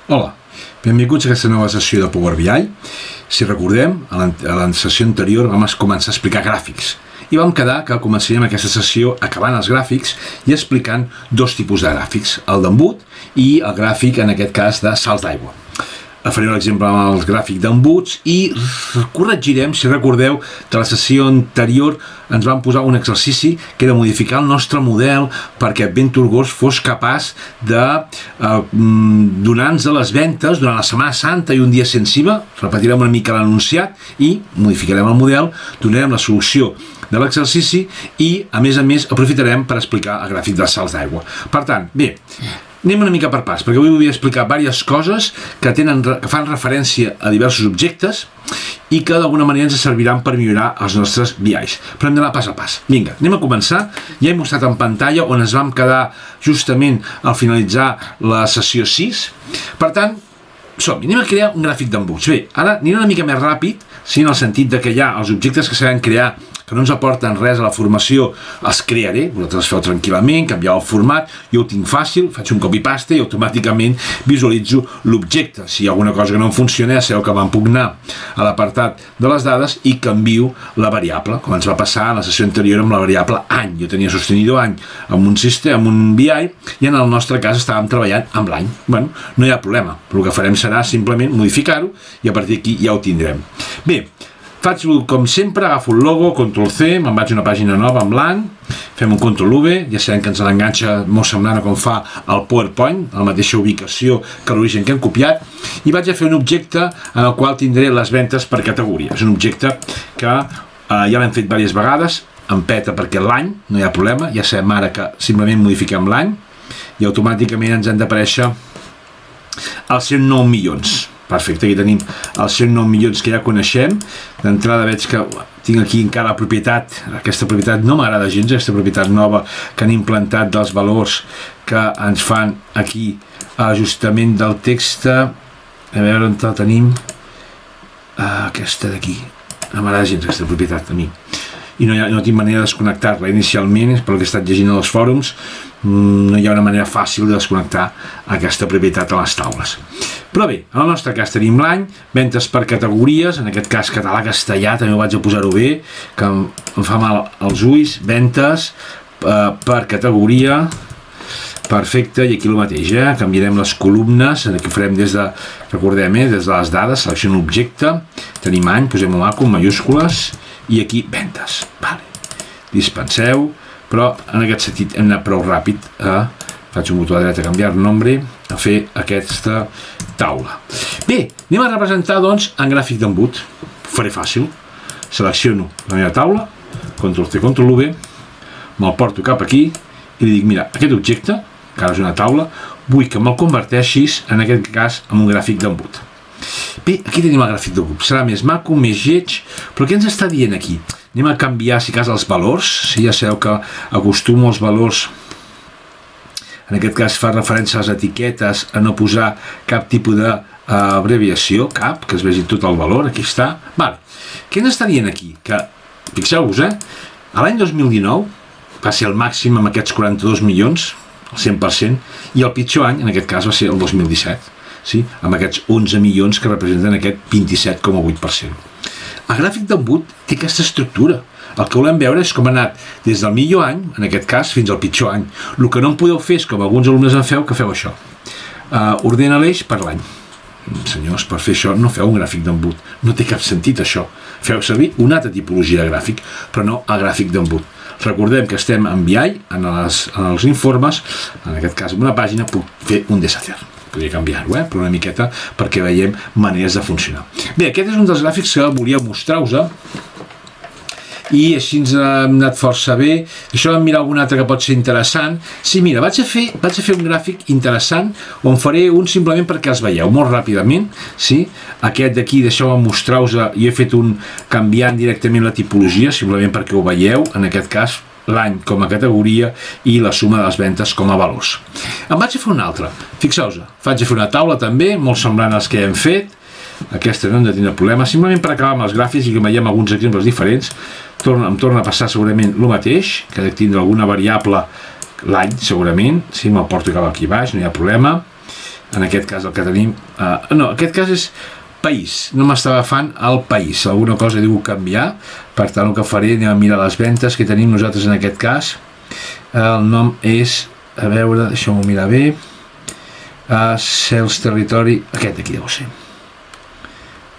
Hola, benvinguts a aquesta nova sessió de Power BI. Si recordem, a la sessió anterior vam començar a explicar gràfics i vam quedar que començaríem aquesta sessió acabant els gràfics i explicant dos tipus de gràfics, el d'embut i el gràfic, en aquest cas, de salts d'aigua. Faré un exemple amb el gràfic d'embuts i corregirem, si recordeu, que a la sessió anterior ens vam posar un exercici que era modificar el nostre model perquè Venturgos fos capaç de donar-nos les ventes durant la Setmana Santa i un dia sense IVA. Repetirem una mica l'enunciat i modificarem el model, donarem la solució de l'exercici i, a més, aprofitarem per explicar el gràfic dels salts d'aigua. Per tant, bé, anem una mica per pas, perquè avui vull explicar diverses coses que fan referència a diversos objectes i que d'alguna manera ens serviran per millorar els nostres BIs. Però hem d'anar pas a pas. Vinga, anem a començar. Ja he mostrat en pantalla on ens vam quedar justament al finalitzar la sessió 6. Per tant, som-hi, anem a crear un gràfic d'embuts. Bé, ara aniré una mica més ràpid, sí, en el sentit de que ja els objectes que sabem crear que no ens aporten res a la formació, els crearé, vosaltres els feu tranquil·lament, canviar el format, jo ho tinc fàcil, faig un copy-paste i automàticament visualitzo l'objecte. Si hi ha alguna cosa que no em funciona, ja sabeu que vam pugnar a l'apartat de les dades i canvio la variable, com ens va passar a la sessió anterior amb la variable any. Jo tenia sostenido any amb un sistema, amb un BI, i en el nostre cas estàvem treballant amb l'any. Bueno, no hi ha problema, el que farem serà simplement modificar-ho i a partir d'aquí ja ho tindrem. Bé, faig com sempre, agafo el logo, Ctrl+C, me'n vaig a una pàgina nova en blanc, fem un Ctrl+V, ja sabem que ens l'enganxa molt semblant a com fa el PowerPoint, a la mateixa ubicació que l'origen que hem copiat, i vaig a fer un objecte en el qual tindré les ventes per categoria. És un objecte que ja l'hem fet diverses vegades, em peta perquè l'any, no hi ha problema, ja sabem ara que simplement modifiquem l'any, i automàticament ens han d'aparèixer els 109 milions. Perfecte, aquí tenim els 109 milions que ja coneixem. D'entrada veig que tinc aquí encara la propietat, aquesta propietat no m'agrada gens, aquesta propietat nova que han implantat dels valors que ens fan aquí ajustament del text. A veure on la tenim, aquesta d'aquí, no m'agrada gens aquesta propietat a mi i no tinc manera de desconnectar-la inicialment, pel que he estat llegint als fòrums, no hi ha una manera fàcil de desconnectar aquesta propietat a les taules. Però bé, en el nostre cas tenim l'any, ventes per categories, en aquest cas català-castellà, també ho vaig a posar-ho bé, que em fa mal als ulls, ventes per categoria, perfecte, i aquí el mateix, canviarem les columnes, aquí ho farem des de, recordem, des de les dades, selecciono l'objecte, tenim any, posem-ho maco, en majúscules, i aquí ventes, vale. Dispenseu, però en aquest sentit hem anat prou ràpid faig un botó a dreta, canviar nombre, a fer aquesta taula. Bé, anem a representar doncs en gràfic d'embut, ho faré fàcil, selecciono la meva taula, Ctrl+C, Ctrl+V, me'l porto cap aquí i li dic, mira, aquest objecte, que ara és una taula, vull que me'l converteixis, en aquest cas, en un gràfic d'embut. Bé, aquí tenim el gràfic d'embut, serà més maco, més lleig, però què ens està dient aquí? Anem a canviar, si cas, els valors, ja sabeu que acostumo els valors, en aquest cas fa referència a les etiquetes, a no posar cap tipus d'abreviació, cap, que es vegi tot el valor, aquí està. Vale. Què ens està dient aquí? Que, fixeu-vos, a l'any 2019 va ser el màxim amb aquests 42 milions, el 100%, i el pitjor any, en aquest cas, va ser el 2017. Sí? Amb aquests 11 milions que representen aquest 27,8%. El gràfic d'embut té aquesta estructura. El que volem veure és com ha anat des del millor any, en aquest cas, fins al pitjor any. El que no en podeu fer és, com alguns alumnes en feu, que feu això. Ordena l'eix per l'any. Senyors, per fer això no feu un gràfic d'embut. No té cap sentit, això. Feu servir una altra tipologia de gràfic, però no el gràfic d'embut. Recordem que estem en BI, en els informes, en aquest cas en una pàgina puc fer un deshacer. Podria canviar-ho, però una miqueta perquè veiem maneres de funcionar. Bé, aquest és un dels gràfics que volia mostrar-vos i així ens hem anat força bé. Això vam mirar algun altre que pot ser interessant. Sí, mira, vaig a fer un gràfic interessant on faré un simplement perquè els veieu molt ràpidament. Sí? Aquest d'aquí, deixeu-me mostrar-vos, jo he fet un canviant directament la tipologia, simplement perquè ho veieu, en aquest cas l'any com a categoria i la suma de les ventes com a valors. En vaig a fer una altra, fixeu-vos, vaig a fer una taula també, molt semblant als que hem fet, aquesta no hem de tenir problema, simplement per acabar amb els gràfics i que veiem alguns exemples diferents, em torna a passar segurament el mateix, que ha de tindre alguna variable l'any segurament, si me'l porto cap aquí baix, no hi ha problema, en aquest cas el que tenim, no, aquest cas és país, no m'està agafant el país, alguna cosa diu canviar, per tant el que faré, anem a mirar les ventes que tenim nosaltres en aquest cas, el nom és, a veure, deixeu-m'ho mirar bé, Sales Territory, aquest d'aquí deu ser,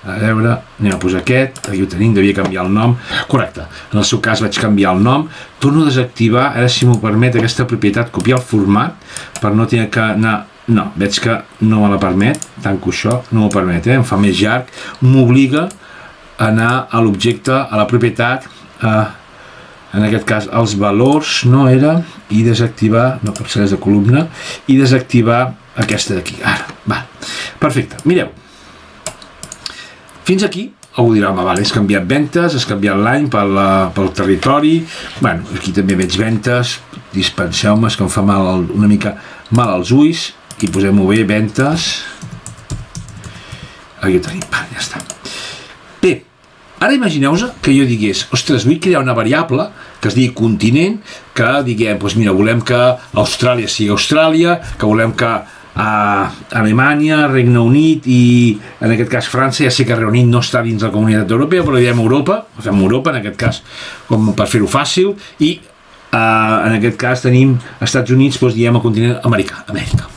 a veure, anem a posar aquest, aquí ho tenim, devia canviar el nom, correcte, en el seu cas vaig canviar el nom, torno a desactivar, ara si m'ho permet aquesta propietat, copiar el format, per no tenir que anar, no, veig que no me la permet, tanco això, no m'ho permet, em fa més llarg, m'obliga a anar a l'objecte, a la propietat, en aquest cas els valors, no era, i desactivar, no capçaleres de columna, i desactivar aquesta d'aquí, ara, va, perfecte, mireu, fins aquí, algú dirà, vale, has canviat ventes, has canviat l'any pel territori, bueno, aquí també veig ventes, dispenseu-me, que em fa una mica mal als ulls, i posem-ho bé, ventes, aquí ho tenim, va, ja està. Bé, ara imagineu-vos que jo digués, ostres, vull crear una variable que es digui continent, que diguem, doncs mira, volem que Austràlia sigui Austràlia, que volem que Alemanya, Regne Unit i en aquest cas França, ja sé que Regne Unit no està dins la Comunitat Europea, però diem Europa, ho fem Europa en aquest cas com per fer-ho fàcil, i en aquest cas tenim Estats Units, doncs diem el continent americà, Amèrica.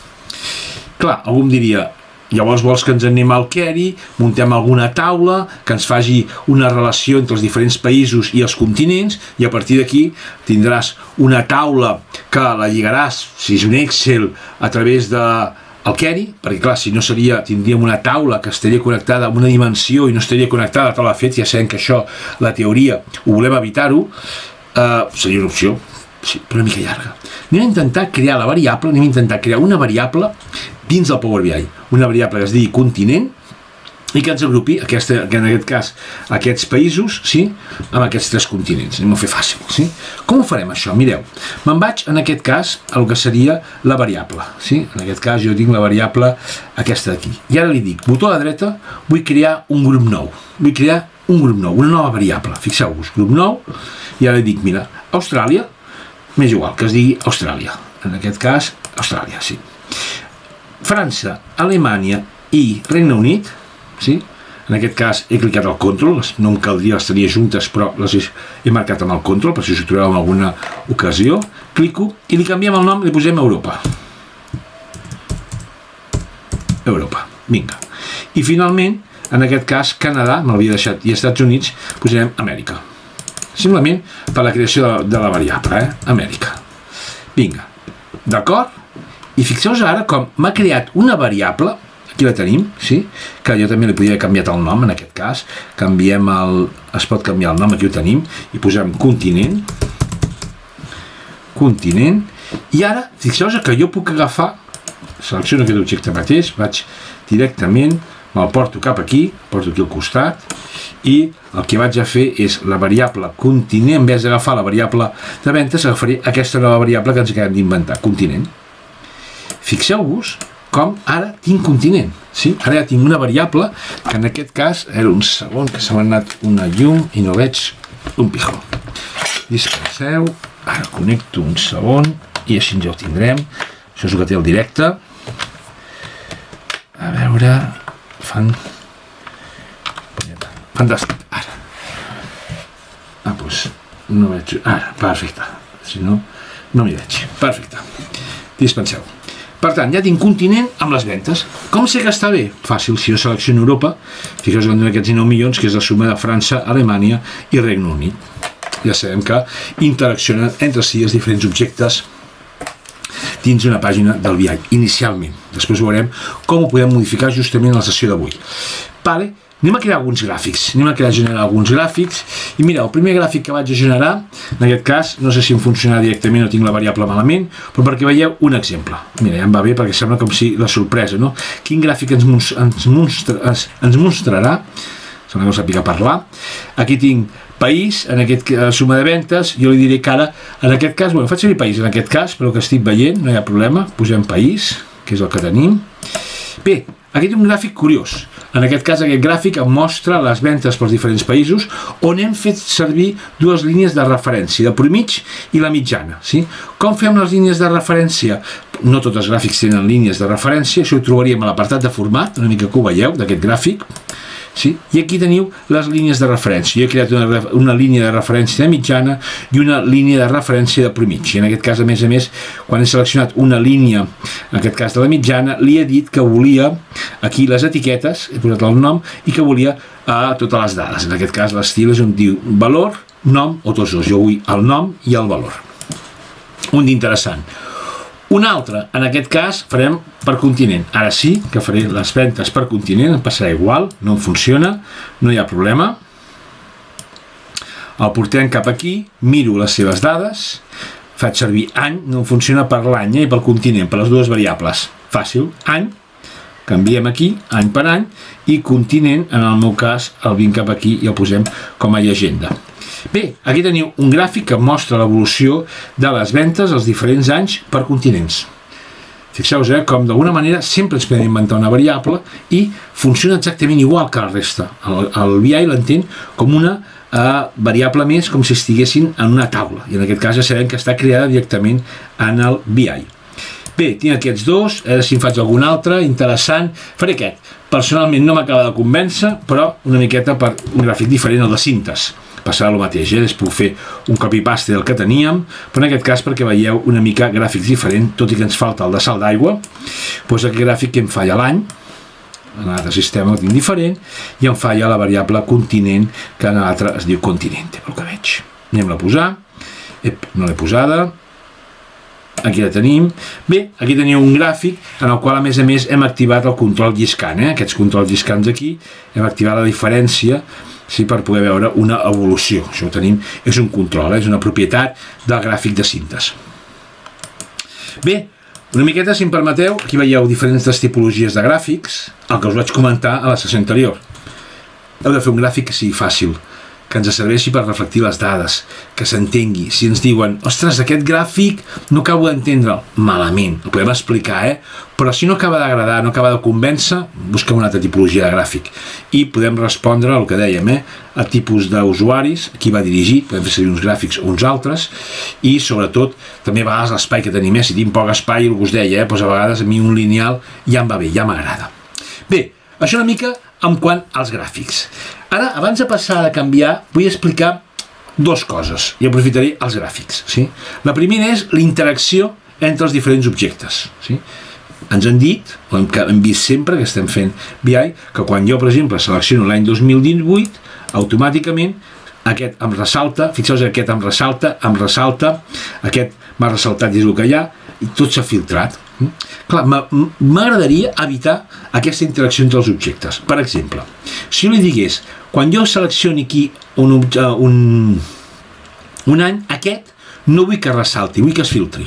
Clar, algú em diria, llavors vols que ens anem al Query, muntem alguna taula que ens faci una relació entre els diferents països i els continents, i a partir d'aquí tindràs una taula que la lligaràs, si és un Excel, a través del Query, perquè clar, si no tindríem una taula que estaria connectada amb una dimensió i no estaria connectada a la taula de fets, ja sabem que això, la teoria, ho volem evitar-ho, seria una opció, sí, però una mica llarga. Anem a intentar crear la variable, anem a intentar crear una variable dins del Power BI, una variable que es digui continent i que ens agrupi, que en aquest cas, aquests països, sí, amb aquests tres continents. Anem a fer fàcil, sí? Com ho farem, això? Mireu, me'n vaig, en aquest cas, al que seria la variable, sí? En aquest cas, jo tinc la variable aquesta d'aquí. I ara li dic, botó a la dreta, vull crear un grup nou. Vull crear un grup nou, una nova variable. Fixeu-vos, grup nou, i ara li dic, mira, Austràlia, m'és igual, que es digui Austràlia. En aquest cas, Austràlia, sí. França, Alemanya i Regne Unit, sí? En aquest cas he clicat al control, no em caldria, les tenia juntes, però les he marcat amb el control, per si us ho trobeu en alguna ocasió. Clico i li canviem el nom, li posem Europa. Europa, vinga. I finalment, en aquest cas, Canadà, me l'havia deixat, i Estats Units, posarem Amèrica. Simplement per la creació de la variable, Amèrica. Vinga, d'acord? I fixeu-vos ara com m'ha creat una variable, aquí la tenim, sí? Que jo també li podria haver canviat el nom, en aquest cas, es pot canviar el nom, aquí ho tenim, i posem continent, i ara, fixeu-vos que jo puc agafar, selecciono aquest objecte mateix, vaig directament, me'l porto cap aquí, porto aquí al costat, i el que vaig a fer és la variable continent, en vez d'agafar la variable de ventes, agafaré aquesta nova variable que ens acabem d'inventar, continent. Fixeu-vos com ara tinc continent, sí? Ara ja tinc una variable que en aquest cas era un segon que se m'ha anat una llum i no veig un pijó. Dispenseu, ara connecto un segon i així ja ho tindrem. Això és el que té el directe. A veure, fantàstic, ara. Doncs no veig, ara, perfecte, si no, no m'hi veig, perfecte. Dispenseu. Per tant, ja tinc continent amb les ventes. Com sé que està bé? Fàcil, si jo selecciono Europa, fixeu-vos que tenim aquests 19 milions, que és la suma de França, Alemanya i Regne Unit. Ja sabem que interaccionen entre si els diferents objectes dins una pàgina del BI, inicialment. Després veurem com ho podem modificar justament a la sessió d'avui. Vale. Anem a crear alguns gràfics, generar alguns gràfics, i mira, el primer gràfic que vaig a generar, en aquest cas, no sé si em funcionarà directament o tinc la variable malament, però perquè veieu un exemple. Mira, ja em va bé perquè sembla com si la sorpresa, no? Quin gràfic ens mostrarà, sembla que no sàpiga parlar. Aquí tinc país, en aquest suma de ventes, jo li diré que ara, en aquest cas, bueno, faig servir país en aquest cas, però que estic veient, no hi ha problema, posem país, que és el que tenim. Bé, aquí tinc un gràfic curiós. En aquest cas, aquest gràfic em mostra les ventes pels diferents països on hem fet servir dues línies de referència, de promig i la mitjana. Sí? Com fem les línies de referència? No tots els gràfics tenen línies de referència, això ho trobaríem a l'apartat de format, una mica que ho veieu, d'aquest gràfic. Sí? I aquí teniu les línies de referència. Jo he creat una línia de referència de mitjana i una línia de referència de promig. I en aquest cas, a més, quan he seleccionat una línia, en aquest cas de la mitjana, li he dit que volia aquí les etiquetes, he posat el nom, i que volia totes les dades. En aquest cas, l'estil és on diu valor, nom o tots dos. Jo vull el nom i el valor. Un d'interessant. Un altre, en aquest cas, farem per continent. Ara sí que faré les ventes per continent, em passarà igual, no em funciona, no hi ha problema. El portem cap aquí, miro les seves dades, faig servir any, no em funciona per l'any i pel continent, per les dues variables. Fàcil, any, canviem aquí, any per any, i continent, en el meu cas, el vinc cap aquí i el posem com a llegenda. Bé, aquí teniu un gràfic que mostra l'evolució de les ventes als diferents anys per continents. Fixeu-vos, com d'alguna manera sempre ens podem inventar una variable i funciona exactament igual que la resta. El BI l'entén com una variable més, com si estiguessin en una taula. I en aquest cas ja sabem que està creada directament en el BI. Bé, tinc aquests dos, ara si en faig algun altre, interessant, faré aquest. Personalment no m'acaba de convèncer, però una miqueta per un gràfic diferent al de cintes. Passarà el mateix, després puc fer un copy-paste del que teníem, però en aquest cas perquè veieu una mica gràfics diferents, tot i que ens falta el de salt d'aigua, doncs aquest gràfic que em falla l'any, en l'altre sistema ho tinc diferent, i em falla la variable continent, que en l'altre es diu continente, pel que veig. Anem-la a posar, no l'he posada, aquí la tenim. Bé, aquí teniu un gràfic en el qual a més hem activat el control lliscant, aquests controls lliscants aquí, hem activat la diferència, sí, per poder veure una evolució. Això ho tenim, és un control, és una propietat del gràfic de cintes. Bé, una miqueta, si em permeteu, aquí veieu diferents tipologies de gràfics, el que us vaig comentar a la sessió anterior. Heu de fer un gràfic que sigui fàcil, que ens serveixi per reflectir les dades, que s'entengui. Si ens diuen, ostres, aquest gràfic no acabo d'entendre'l, malament, el podem explicar, però si no acaba d'agradar, no acaba de convèncer, busquem una altra tipologia de gràfic. I podem respondre al que dèiem, a tipus d'usuaris, qui va dirigir, podem fer servir uns gràfics o uns altres, i sobretot, també a vegades l'espai que tenim, si tinc poc espai, el que us deia, doncs a vegades a mi un lineal ja em va bé, ja m'agrada. Bé, això una mica en quant als gràfics. Ara, abans de passar a canviar, vull explicar dues coses i aprofitaré els gràfics. Sí? La primera és la interacció entre els diferents objectes. Sí? Ens han dit, o hem vist sempre que estem fent BI, que quan jo, per exemple, selecciono l'any 2018, automàticament aquest em ressalta, fixeu-vos, aquest em ressalta, aquest m'ha ressaltat dins el que hi ha, i tot s'ha filtrat. Clar, m'agradaria evitar aquesta interacció entre els objectes. Per exemple, si jo li digués, quan jo seleccioni aquí un any, aquest no vull que ressalti, vull que es filtri.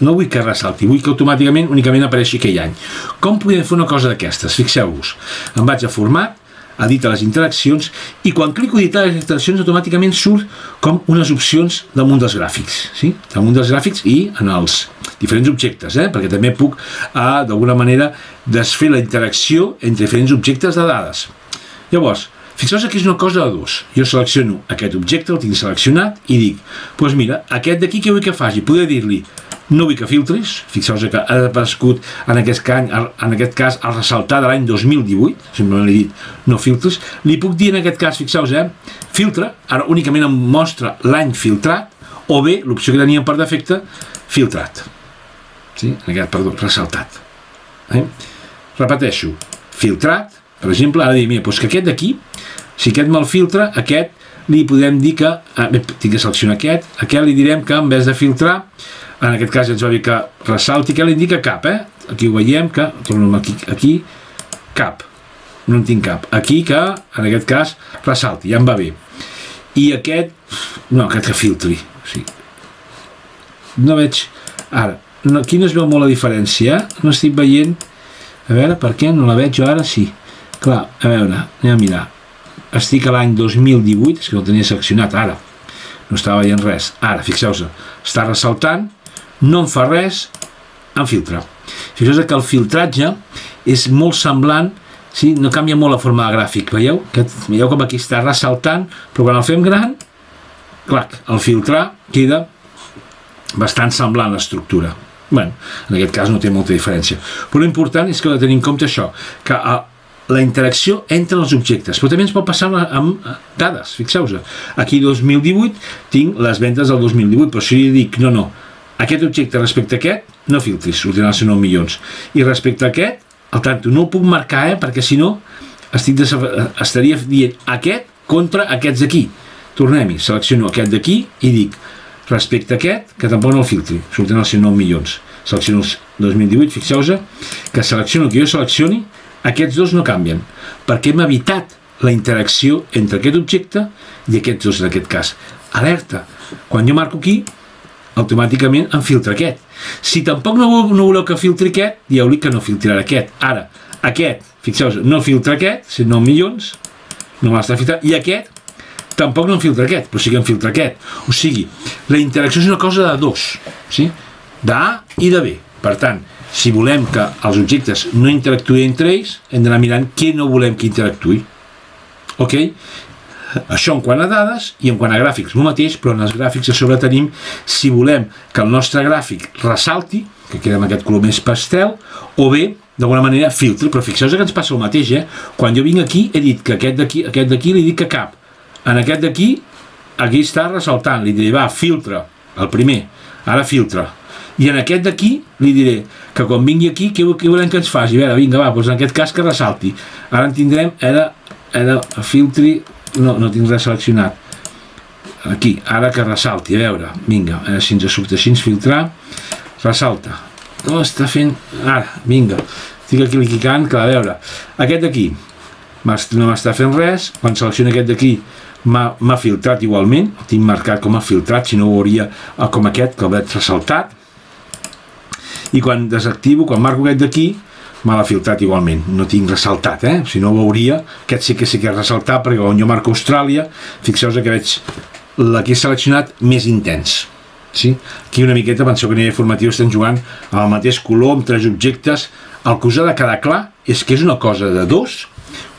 No vull que ressalti, vull que automàticament únicament apareixi aquell any. Com podem fer una cosa d'aquestes? Fixeu-vos, em vaig a format, edita les interaccions, i quan clico editar les interaccions automàticament surt com unes opcions damunt dels gràfics, sí? Damunt dels gràfics i en els diferents objectes, perquè també puc d'alguna manera desfer la interacció entre diferents objectes de dades. Llavors, fixeu-vos que és una cosa de dos. Jo selecciono aquest objecte, el tinc seleccionat i dic, doncs mira, aquest d'aquí què vull que faci? Podria dir-li, no vull que filtris, fixeu-vos que ha aparegut en aquest cas el ressaltar de l'any 2018, simplement li he dit no filtris, li puc dir en aquest cas, fixeu-vos, filtra, ara únicament em mostra l'any filtrat, o bé, l'opció que teníem per defecte, filtrat, sí? Perdó, ressaltat. Repeteixo, filtrat, per exemple, ara dir, mira, doncs que aquest d'aquí, si aquest me'l filtra, aquest li podem dir que, tinc que seleccionar aquest li direm que en vez de filtrar, en aquest cas ja ens va dir que ressalti, que l'indica cap, aquí ho veiem, que, tornem aquí, cap, no en tinc cap, aquí que, en aquest cas, ressalti, ja em va bé, i aquest, no, aquest que filtri, sí. No veig, ara, aquí no es veu molt la diferència, no estic veient, a veure, per què no la veig jo ara, sí, clar, a veure, anem a mirar, estic a l'any 2018, és que no el tenia seleccionat ara, no estava veient res, ara, fixeu-vos, està ressaltant, no em fa res, em filtra. Fixeu-vos que el filtratge és molt semblant Sí? No canvia molt la forma de gràfic, veieu? Veieu com aquí està ressaltant, però quan el fem gran, clar, el filtrar queda bastant semblant l'estructura. Bueno, en aquest cas no té molta diferència. Però l'important és que heu de tenir en compte això, que la interacció entre els objectes, però també ens pot passar amb dades, fixeu-vos. Aquí 2018 tinc les vendes del 2018, però si jo dic, no, aquest objecte respecte a aquest, no filtris, sortiran els 9 milions. I respecte a aquest, al tanto, no ho puc marcar, perquè si no estaria dient aquest contra aquests d'aquí. Tornem-hi, selecciono aquest d'aquí i dic, respecte a aquest, que tampoc no el filtri, sortiran els 9 milions. Selecciono el 2018, fixeu-vos que selecciono el que jo seleccioni, aquests dos no canvien, perquè hem evitat la interacció entre aquest objecte i aquests dos en aquest cas. Alerta, quan jo marco aquí, automàticament em filtra aquest. Si tampoc no voleu que filtri aquest, dieu-li que no filtrarà aquest. Ara, aquest, fixeu-vos, no filtra aquest, 9 milions, no m'està filtrant, i aquest tampoc no em filtra aquest, però sí que em filtra aquest. O sigui, la interacció és una cosa de dos, sí? d'A i de B. Per tant, si volem que els objectes no interactuïn entre ells, hem d'anar mirant què no volem que interactuï. Ok? Això en quant a dades i en quant a gràfics el mateix, però en els gràfics a sobre tenim si volem que el nostre gràfic ressalti, que queda amb aquest color més pastel, o bé, d'alguna manera, filtri. Però fixeu-vos que ens passa el mateix, Quan jo vinc aquí, he dit que aquest d'aquí li dic que cap. En aquest d'aquí, aquí està ressaltant, li diré, va, filtra, el primer, ara filtra. I en aquest d'aquí li diré que quan vingui aquí, què volem que ens faci? A veure, vinga, va, doncs en aquest cas que ressalti. Ara en tindrem, filtri, no tinc res seleccionat. Aquí, ara que ressalti, a veure, vinga, si ens surt així, filtrar, ressalta. No, està fent, ara, vinga, estic aquí clicant, clar, a veure, aquest d'aquí no m'està fent res, quan selecciono aquest d'aquí m'ha filtrat igualment, el tinc marcat com a filtrat, si no ho hauria com aquest, que el veig ressaltat, i quan desactivo, quan marco aquest d'aquí, me l'ha filtrat igualment, no tinc ressaltat, si no ho veuria, aquest sí que és ressaltat, perquè quan jo marco Austràlia, fixeu-vos que veig l'he seleccionat més intens. Sí? Aquí una miqueta, penseu que a nivell formatiu estem jugant amb el mateix color, amb 3 objectes, el que us ha de quedar clar és que és una cosa de dos.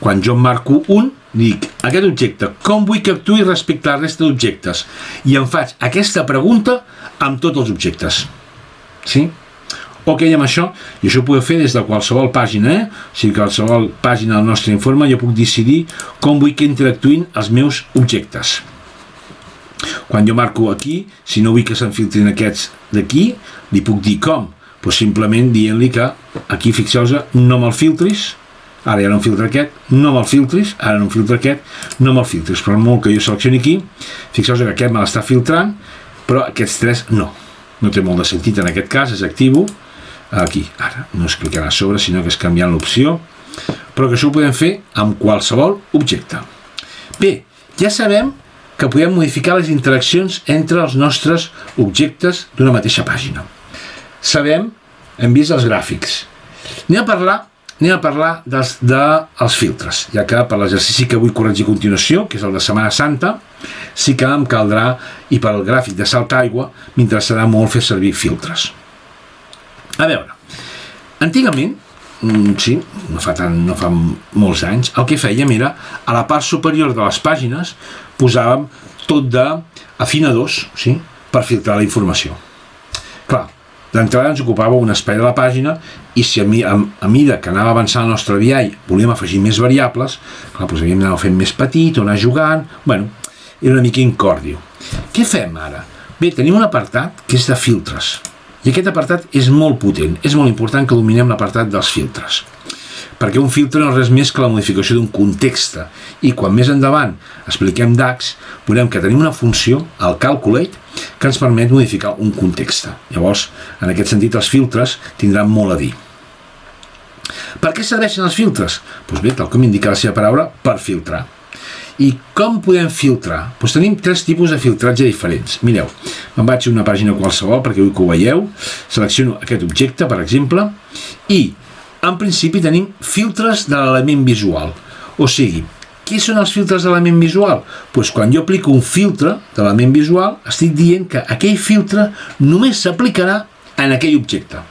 Quan jo marco un, dic, aquest objecte, com vull que actuï respecte a la resta d'objectes? I em faig aquesta pregunta amb tots els objectes. Sí? Ok, amb això, i això ho podeu fer des de qualsevol pàgina, O sigui, qualsevol pàgina del nostre informe jo puc decidir com vull que interactuïn els meus objectes. Quan jo marco aquí, si no vull que se'n filtrin aquests d'aquí, li puc dir com? Doncs simplement dient-li que aquí, fixeu-vos, no me'l filtris, ara ja no em filtra aquest, no me'l filtris, ara no em filtra aquest, no me'l filtris, però molt que jo seleccioni aquí, fixeu-vos que aquest me l'està filtrant, però aquests 3 no té molt de sentit en aquest cas, és activo, aquí, ara, no és clicant a sobre, sinó que és canviant l'opció, però que això ho podem fer amb qualsevol objecte. Bé, ja sabem que podem modificar les interaccions entre els nostres objectes d'una mateixa pàgina. Hem vist els gràfics. Anem a parlar dels filtres, ja que per l'exercici que vull corregir a continuació, que és el de Setmana Santa, sí que em caldrà, i per al gràfic de Salt Aigua, m'interessarà molt fer servir filtres. A veure, antigament, sí, no fa molts anys, el que fèiem era, a la part superior de les pàgines, posàvem tot d'afinadors, sí, per filtrar la informació. Clar, d'entrada ens ocupava un espai de la pàgina i si a mida que anava avançant el nostre BI volíem afegir més variables, clar, doncs havíem d'anar fent més petit o anar jugant, bueno, era una mica incòrdio. Què fem ara? Bé, tenim un apartat que és de filtres i aquest apartat és molt potent, és molt important que dominem l'apartat dels filtres, perquè un filtre no és res més que la modificació d'un context i quan més endavant expliquem DAX veurem que tenim una funció, el calculate, que ens permet modificar un context. Llavors, en aquest sentit, els filtres tindran molt a dir. Per què serveixen els filtres? Doncs bé, tal com indica la seva paraula, per filtrar. I com podem filtrar? Doncs tenim 3 tipus de filtratge diferents. Mireu, me'n vaig a una pàgina qualsevol perquè vull que ho veieu, selecciono aquest objecte, per exemple, i en principi tenim filtres de l'element visual. O sigui, què són els filtres de l'element visual? Doncs quan jo aplico un filtre de l'element visual, estic dient que aquell filtre només s'aplicarà en aquell objecte.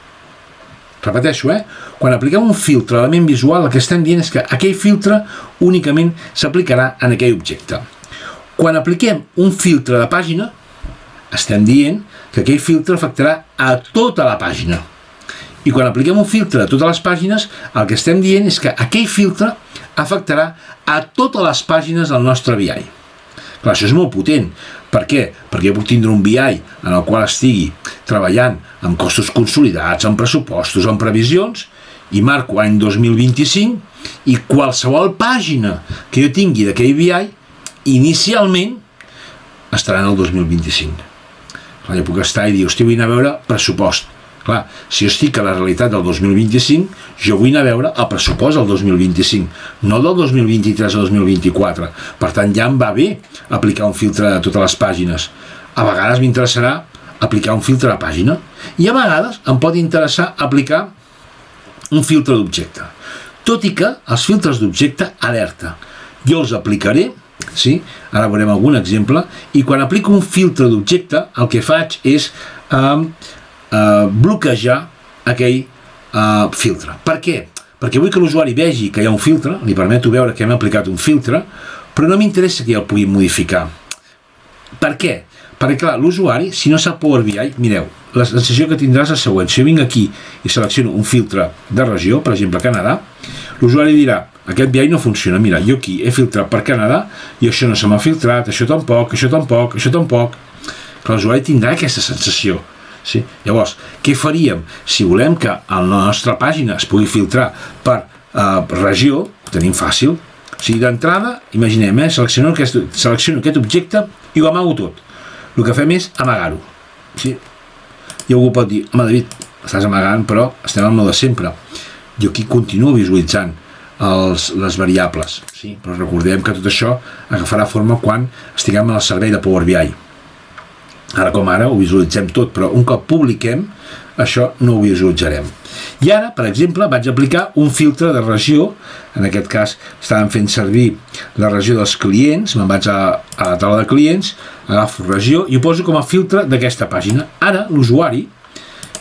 repeteixo, quan apliquem un filtre a l'element visual, el que estem dient és que aquell filtre únicament s'aplicarà en aquell objecte. Quan apliquem un filtre de pàgina, estem dient que aquell filtre afectarà a tota la pàgina. I quan apliquem un filtre a totes les pàgines, el que estem dient és que aquell filtre afectarà a totes les pàgines del nostre BI. Clar, això és molt potent. Per què? Perquè jo puc tindre un BI en el qual estigui treballant amb costos consolidats, amb pressupostos, amb previsions, i marco any 2025, i qualsevol pàgina que jo tingui d'aquell BI, inicialment, estarà en el 2025. Clar, jo puc estar i dir, hosti, vull anar a veure pressupost. Clar, si jo estic a la realitat del 2025, jo vull anar a veure el pressupost del 2025, no del 2023 o 2024. Per tant, ja em va bé aplicar un filtre a totes les pàgines. A vegades m'interessarà aplicar un filtre a pàgina i a vegades em pot interessar aplicar un filtre d'objecte. Tot i que els filtres d'objecte, alerta, jo els aplicaré, sí? Ara veurem algun exemple, i quan aplico un filtre d'objecte el que faig és bloquejar aquell filtre. Per què? Perquè vull que l'usuari vegi que hi ha un filtre, li permeto veure que hem aplicat un filtre, però no m'interessa que ja el pugui modificar. Per què? Perquè, clar, l'usuari, si no sap Power BI, mireu, la sensació que tindràs és la següent. Si jo vinc aquí i selecciono un filtre de regió, per exemple Canadà, l'usuari dirà, aquest BI no funciona, mira, jo aquí he filtrat per Canadà i això no se m'ha filtrat, això tampoc, això tampoc, això tampoc. Clar, l'usuari tindrà aquesta sensació. Sí? Llavors, què faríem? Si volem que a la nostra pàgina es pugui filtrar per regió, ho tenim fàcil. O sigui, d'entrada, imaginem, selecciono aquest objecte i ho amago tot. El que fem és amagar-ho. Sí? I algú pot dir, home, David, estàs amagant, però estem amb el de sempre. Jo aquí continuo visualitzant les variables. Sí? Però recordem que tot això agafarà forma quan estiguem al servei de Power BI. Ara com ara ho visualitzem tot, però un cop publiquem, això no ho visualitzarem. I ara, per exemple, vaig aplicar un filtre de regió, en aquest cas estàvem fent servir la regió dels clients, me'n vaig a la taula de clients, agafo regió i ho poso com a filtre d'aquesta pàgina. Ara, l'usuari,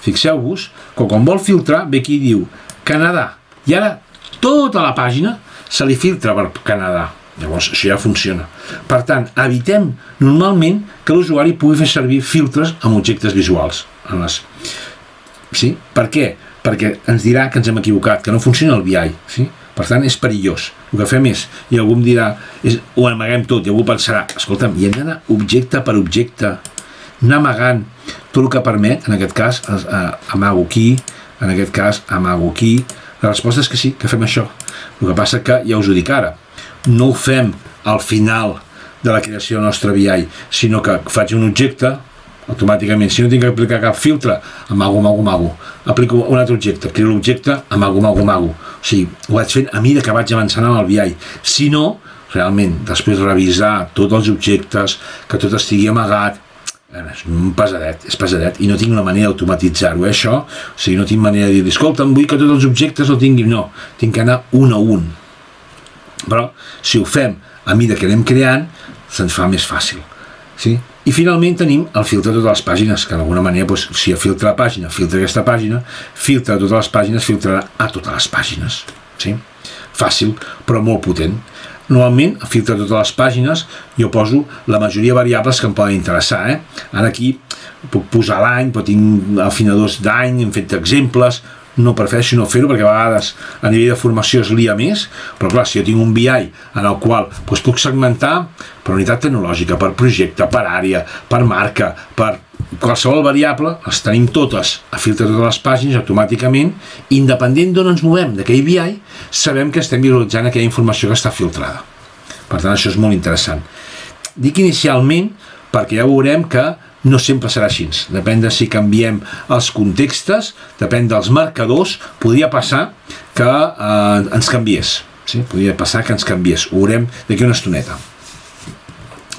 fixeu-vos, que quan vol filtrar, ve aquí i diu Canadà, i ara tota la pàgina se li filtra per Canadà. Llavors, això ja funciona. Per tant, evitem normalment que l'usuari pugui fer servir filtres amb objectes visuals. Sí? Per què? Perquè ens dirà que ens hem equivocat, que no funciona el BI. Sí? Per tant, és perillós. El que fem és, i algú em dirà, ho amaguem tot, i algú pensarà, escolta'm, i hem d'anar objecte per objecte, anar amagant tot el que permet, en aquest cas, amago aquí, en aquest cas, amago aquí. La resposta és que sí, que fem això. El que passa que, ja us ho dic ara, no ho fem al final de la creació del nostre BI, sinó que faig un objecte, automàticament, si no tinc que aplicar cap filtre, amago, aplico un altre objecte, creo l'objecte, amago. O sigui, ho vaig fent a mesura que vaig avançant amb el BI. Si no, realment, després revisar tots els objectes, que tot estigui amagat, és pesadet, i no tinc una manera d'automatitzar-ho, això, o sigui, no tinc manera de dir, escolta'm, vull que tots els objectes el tinguin, no, tinc que anar un a un. Però si ho fem a mesura que anem creant, se'ns fa més fàcil. Sí? I finalment tenim el filtre de totes les pàgines, que d'alguna manera, doncs, si filtra la pàgina, filtra aquesta pàgina, filtra totes les pàgines, filtrarà a totes les pàgines. Sí? Fàcil, però molt potent. Normalment, a filtre totes les pàgines, jo poso la majoria de variables que em poden interessar. Ara aquí puc posar l'any, però tinc afinadors d'any, hem fet exemples, no prefereixo no fer-ho perquè a vegades a nivell de formació es lia més, però clar, si jo tinc un BI en el qual doncs, puc segmentar per unitat tecnològica, per projecte, per àrea, per marca, per qualsevol variable, les tenim totes a filtre totes les pàgines automàticament, independent d'on ens movem d'aquell BI, sabem que estem visualitzant aquella informació que està filtrada. Per tant, això és molt interessant. Dic inicialment perquè ja veurem que no sempre serà així. Depèn de si canviem els contextos, depèn dels marcadors, podria passar que ens canviés. Sí? Podria passar que ens canviés. Ho veurem d'aquí una estoneta.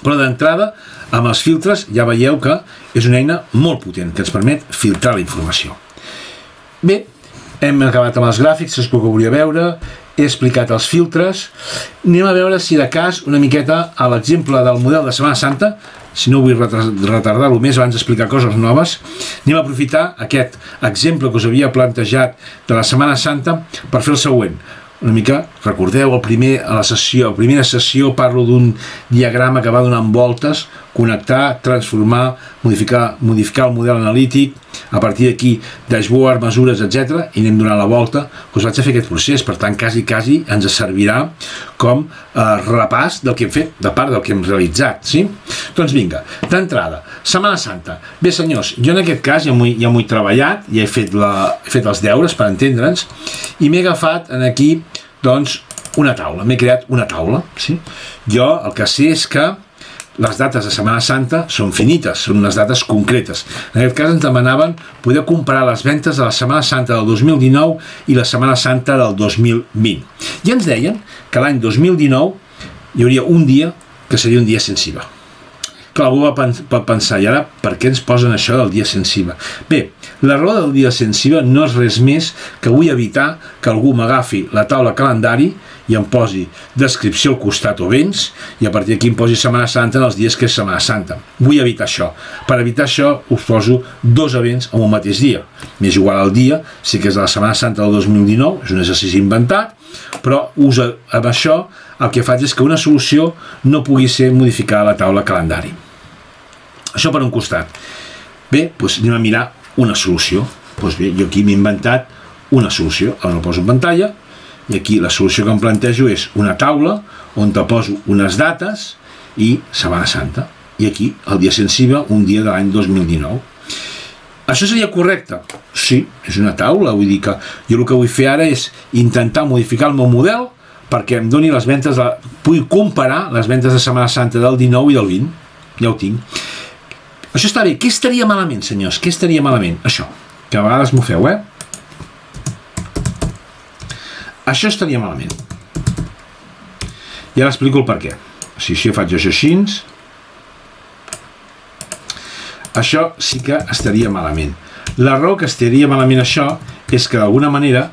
Però d'entrada, amb els filtres ja veieu que és una eina molt potent, que ens permet filtrar la informació. Bé, hem acabat amb els gràfics, és el que volia veure, he explicat els filtres. Anem a veure si de cas una miqueta a l'exemple del model de Setmana Santa si no vull retardar-lo més abans d'explicar coses noves, anem a aprofitar aquest exemple que us havia plantejat de la Setmana Santa per fer el següent. Una mica, recordeu, a la primera sessió parlo d'un diagrama que va donant voltes, connectar, transformar, modificar el model analític, a partir d'aquí dashboard, mesures, etc. I anem donant la volta. Us vaig a fer aquest procés, per tant, quasi ens servirà com repàs del que hem fet, de part del que hem realitzat, sí? Doncs vinga, d'entrada, Setmana Santa. Bé, senyors, jo en aquest cas ja m'ho he treballat, ja he fet els deures, per entendre'ns, i m'he agafat aquí, doncs, una taula. M'he creat una taula, sí? Jo el que sé és que les dates de Setmana Santa són finites, són unes dates concretes. En aquest cas ens demanaven poder comparar les ventes de la Setmana Santa del 2019 i la Setmana Santa del 2020. I ens deien que l'any 2019 hi hauria un dia que seria un dia sense IVA. Clar, algú va pensar, i ara per què ens posen això del dia sense IVA? Bé, la raó del dia sense IVA no és res més que vull evitar que algú m'agafi la taula calendari i em posi descripció al costat o béns, i a partir d'aquí em posi Setmana Santa en els dies que és Setmana Santa. Vull evitar això. Per evitar això us poso dos events en un mateix dia. M'és igual el dia, sí que és de la Setmana Santa del 2019, és un exercici inventat, però amb això el que faig és que una solució no pugui ser modificada a la taula calendari. Això per un costat. Bé, doncs anem a mirar una solució. Doncs bé, jo aquí m'he inventat una solució. Ara la poso en pantalla, i aquí la solució que em plantejo és una taula on te poso unes dates i Setmana Santa. I aquí, el dia sense IVA, un dia de l'any 2019. Això seria correcte? Sí, és una taula. Vull dir que jo el que vull fer ara és intentar modificar el meu model perquè em doni les ventes, pugui comparar les ventes de Setmana Santa del 19 i del 20. Ja ho tinc. Això està bé. Què estaria malament, senyors? Què estaria malament? Això, que a vegades m'ho feu, Això estaria malament. I ara explico el per què. Si jo faig això així, això sí que estaria malament. La raó que estaria malament això és que d'alguna manera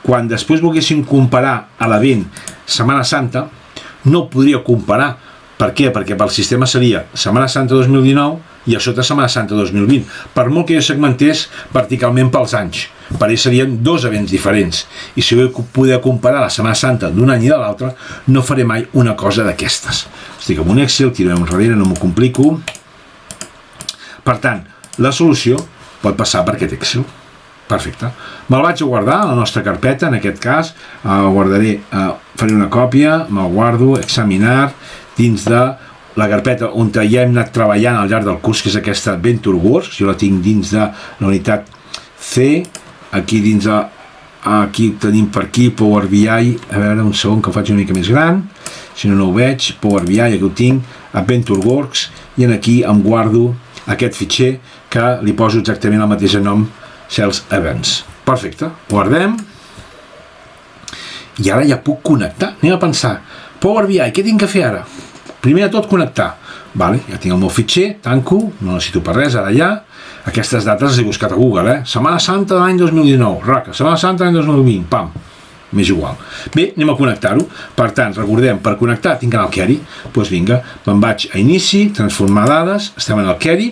quan després volguéssim comparar a l'event Setmana Santa no podria comparar. Per què? Perquè pel sistema seria Setmana Santa 2019 i a sota Setmana Santa 2020. Per molt que jo segmentés verticalment pels anys, per ells serien dos events diferents. I si vull poder comparar la Setmana Santa d'un any i de l'altre, no faré mai una cosa d'aquestes. Estic amb un Excel, tirem enrere, no m'ho complico. Per tant, la solució pot passar per aquest Excel. Perfecte. Me'l vaig a guardar a la nostra carpeta, en aquest cas, guardaré, faré una còpia, me'l guardo, examinar, dins de la carpeta on ja hem anat treballant al llarg del curs, que és aquesta VentureWorks. Jo la tinc dins de la unitat C, aquí dins de, aquí tenim per aquí Power BI, a veure un segon que ho faig una mica més gran, si no ho veig, Power BI, aquí ho tinc, a VentureWorks, i aquí em guardo aquest fitxer que li poso exactament el mateix nom, Sales Events. Perfecte, guardem, i ara ja puc connectar. Anem a pensar, Power BI, què tinc que fer ara? Primer de tot connectar. Vale, ja tinc el meu fitxer, tanco, no necessito per res, ara ja. Aquestes dates les he buscat a Google, Setmana Santa de l'any 2019, raca, Setmana Santa de l'any 2020, pam, m'és igual. Bé, anem a connectar-ho. Per tant, recordem, per connectar tinc en el query, doncs vinga, me'n vaig a inici, transformar dades, estem en el query,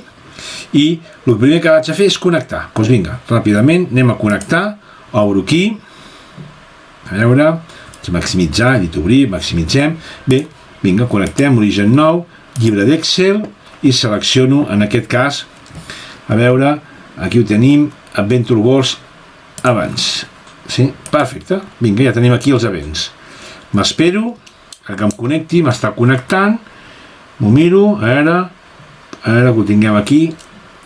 i el primer que vaig a fer és connectar. Doncs vinga, ràpidament anem a connectar, obro aquí, a veure, maximitzar, he dit obrir, maximitzem, bé, vinga, connectem, origen nou, llibre d'Excel, i selecciono, en aquest cas, a veure, aquí ho tenim, VentureWorks abans. Sí? Perfecte. Vinga, ja tenim aquí els events. M'espero que em connecti, m'està connectant, m'ho miro, a veure que ho tinguem aquí,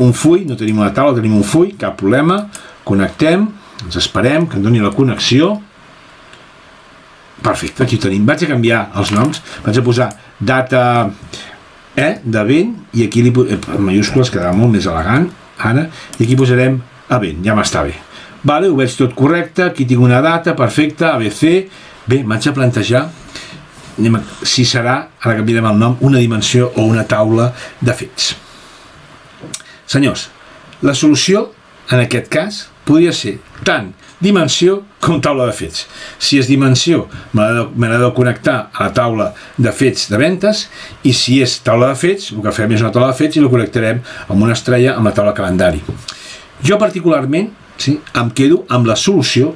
un full, no tenim una taula, tenim un full, cap problema, connectem, ens esperem que em doni la connexió. Perfecte, aquí ho tenim. Vaig a canviar els noms, vaig a posar data d'event, i aquí en majúscules quedarà molt més elegant, ara, i aquí posarem event, ja m'està bé. Vale, ho veig tot correcte, aquí tinc una data, perfecte, ABC, bé, vaig a plantejar si serà, ara canviarem el nom, una dimensió o una taula de fets. Senyors, la solució, en aquest cas, podria ser tant dimensió com taula de fets. Si és dimensió, me l'he de connectar a la taula de fets de ventes, i si és taula de fets, el que fem és una taula de fets i la connectarem amb una estrella amb la taula calendari. Jo particularment, sí, em quedo amb la solució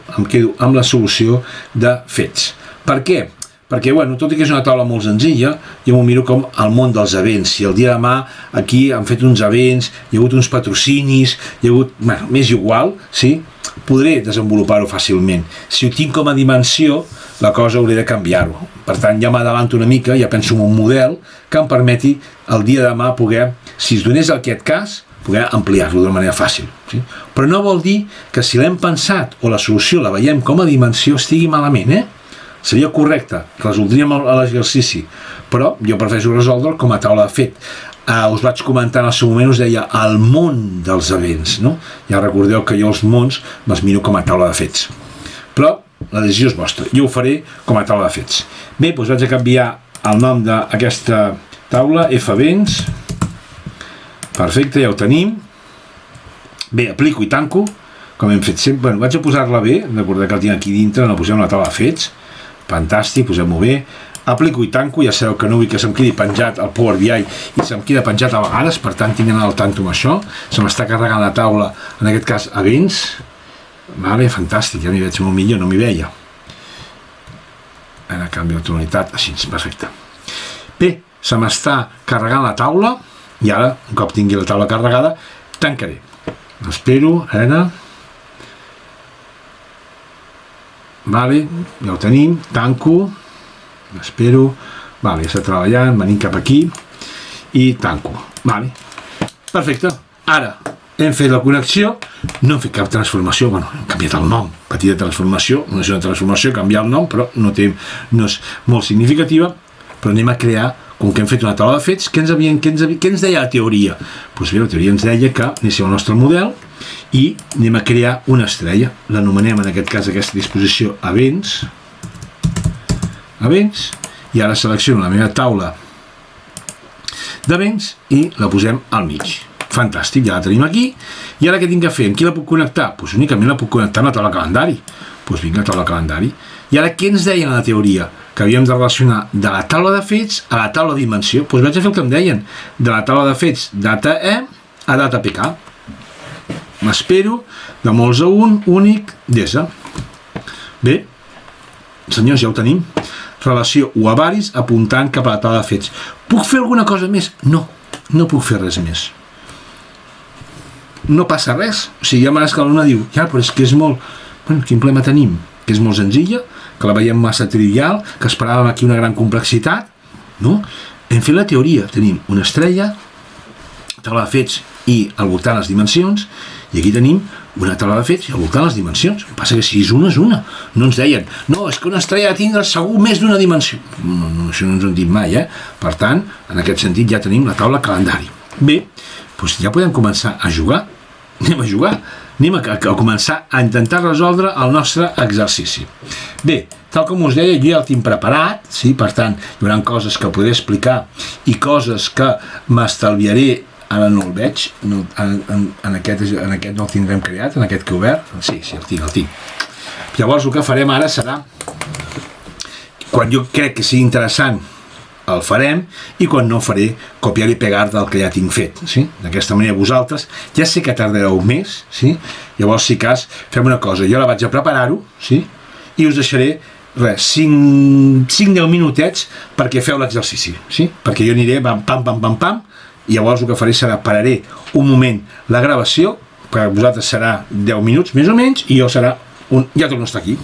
de fets. Per què? Perquè, bueno, tot i que és una taula molt senzilla, jo m'ho miro com el món dels events. Si el dia de demà aquí han fet uns events, hi ha hagut uns patrocinis, hi ha hagut... Bueno, m'és igual, sí? Podré desenvolupar-ho fàcilment. Si ho tinc com a dimensió, la cosa hauré de canviar-ho. Per tant, ja m'adavanto una mica, ja penso en un model que em permeti el dia de demà poder, si es donés aquest cas, poder ampliar-lo d'una manera fàcil. Sí? Però no vol dir que si l'hem pensat o la solució la veiem com a dimensió estigui malament, Seria correcte, resoldríem l'exercici, però jo prefereixo resoldre'l com a taula de fet. Us vaig comentar en el seu moment, us deia el món dels events, no? Ja recordeu que jo els mons me'ls miro com a taula de fets. Però la decisió és vostra, jo ho faré com a taula de fets. Bé, doncs vaig a canviar el nom d'aquesta taula, F-Events. Perfecte, ja ho tenim. Bé, aplico i tanco, com hem fet sempre. Bueno, vaig a posar-la bé, recordeu que la tinc aquí dintre, la posem a la taula de fets. Fantàstic, posem-ho bé. Aplico i tanco, ja sabeu que no vull que se'm quedi penjat al Power BI i se'm queda penjat a vegades, per tant tinc d'anar al tanto amb això. Se m'està carregant la taula, en aquest cas, events. Vale, fantàstic, ja m'hi veig molt millor, no m'hi veia. Ara canvio de tonalitat, així, perfecte. Bé, se m'està carregant la taula i ara, un cop tingui la taula carregada, tancaré. Espero, ara... Vale, ja ho tenim, tanco, espero, vale, ja està treballant, venim cap aquí i tanco, vale, perfecte. Ara hem fet la connexió, no hem fet cap transformació, bueno, hem canviat el nom, petita transformació, no és una transformació, canviar el nom, però no és molt significativa, però anem a crear, com que hem fet una taula de fets, què ens deia la teoria? Doncs bé, la teoria ens deia que anéssim al nostre model i anem a crear una estrella. L'anomenem en aquest cas aquesta disposició events, i ara selecciono la meva taula d'events i la posem al mig. Fantàstic, ja la tenim aquí. I ara què tinc que fer? Amb qui la puc connectar? Doncs únicament la puc connectar amb la taula calendari. Doncs vinga, taula calendari. I ara què ens deien a la teoria? Que havíem de relacionar de la taula de fets a la taula de dimensió. Doncs vaig a fer el que em deien. De la taula de fets data E a data PK. M'espero, de molts a un, únic, desa. Bé, senyors, ja ho tenim. Relació uavaris apuntant cap a la taula de fets. Puc fer alguna cosa més? No, no puc fer res més. No passa res. O sigui, ja m'ha que l'alumne diu, ja, però és que és molt... Bueno, quin problema tenim? Que és molt senzilla, que la veiem massa trivial, que esperàvem aquí una gran complexitat, no? Hem fet la teoria. Tenim una estrella, taula de fets i al voltant les dimensions, i aquí tenim una taula de fets i al voltant les dimensions. El que passa que si és una, és una. No ens deien, no, és que una estrella ha de tindre segur més d'una dimensió. No, això no ens ho han dit mai, Per tant, en aquest sentit ja tenim la taula calendari. Bé, doncs ja podem començar a jugar. Anem a jugar. Anem a començar a intentar resoldre el nostre exercici. Bé, tal com us deia, jo ja el tinc preparat, sí? Per tant, hi haurà coses que podré explicar i coses que m'estalviaré. Ara no el veig, en aquest no el tindrem creat, en aquest que he obert. Sí, el tinc. Llavors el que farem ara serà, quan jo crec que sigui interessant, el farem, i quan no faré, copiar i pegar del que ja tinc fet. Sí? D'aquesta manera vosaltres, ja sé que tardareu més, sí? Llavors si cas, fem una cosa, jo la vaig a preparar-ho, sí? I us deixaré 5-10 minutets perquè feu l'exercici, sí? Perquè jo aniré pam, i llavors el que faré serà pararé un moment la gravació, per vosaltres serà 10 minuts més o menys, i jo serà ja torno a estar aquí.